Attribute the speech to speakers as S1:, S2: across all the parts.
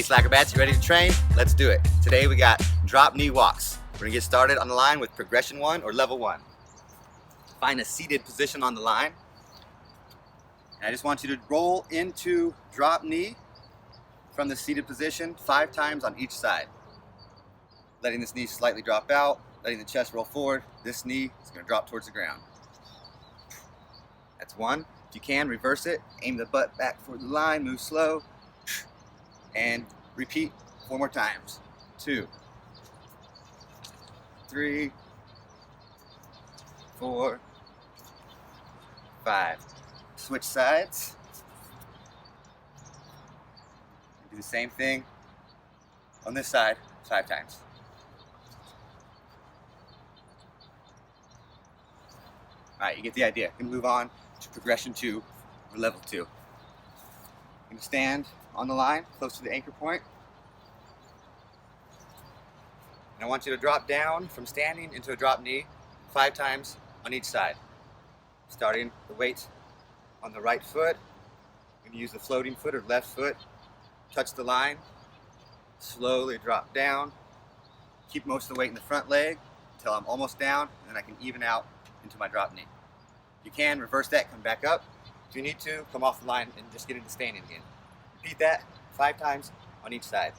S1: Slackrbats, you ready to train? Let's do it. Today we got drop knee walks. We're gonna get started on the line with progression 1 or level 1. Find a seated position on the line. And I just want you to roll into drop knee from the seated position 5 times on each side. Letting this knee slightly drop out, letting the chest roll forward. This knee is gonna drop towards the ground. That's 1. If you can, reverse it. Aim the butt back toward the line, move slow. And repeat 4 more times. 2, 3, 4, 5. Switch sides. Do the same thing on this side 5 times. Alright, you get the idea. We're going to move on to progression 2 or level 2. You're going to stand on the line close to the anchor point. And I want you to drop down from standing into a drop knee 5 times on each side. Starting the weight on the right foot. You're going to use the floating foot or left foot. Touch the line. Slowly drop down. Keep most of the weight in the front leg until I'm almost down, and then I can even out into my drop knee. If you can, reverse that, come back up. If you need to, come off the line and just get into standing again. Repeat that 5 times on each side.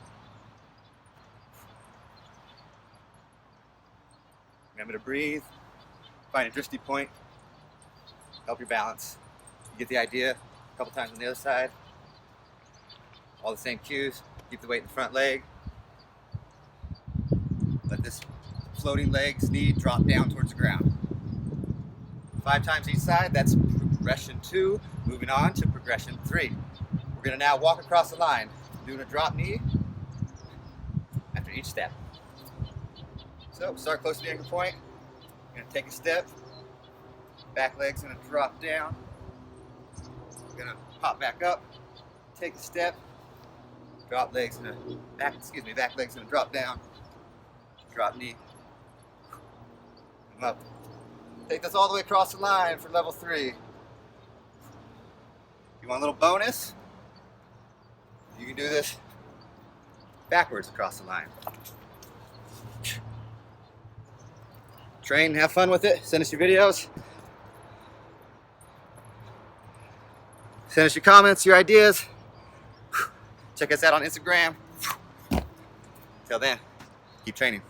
S1: Remember to breathe. Find a drishti point. Help your balance. You get the idea. A couple times on the other side. All the same cues. Keep the weight in the front leg. Let this floating leg's knee drop down towards the ground. 5 times each side. That's progression 2. Moving on to progression 3. We're going to now walk across the line, doing a drop knee after each step. So start close to the anchor point. You're going to take a step. Back leg's going to drop down. You're going to pop back up. Take a step. Back leg's going to drop down. Drop knee. Come up. Take this all the way across the line for level 3. You want a little bonus? You can do this backwards across the line. Train, have fun with it. Send us your videos. Send us your comments, your ideas. Check us out on Instagram. Till then, keep training.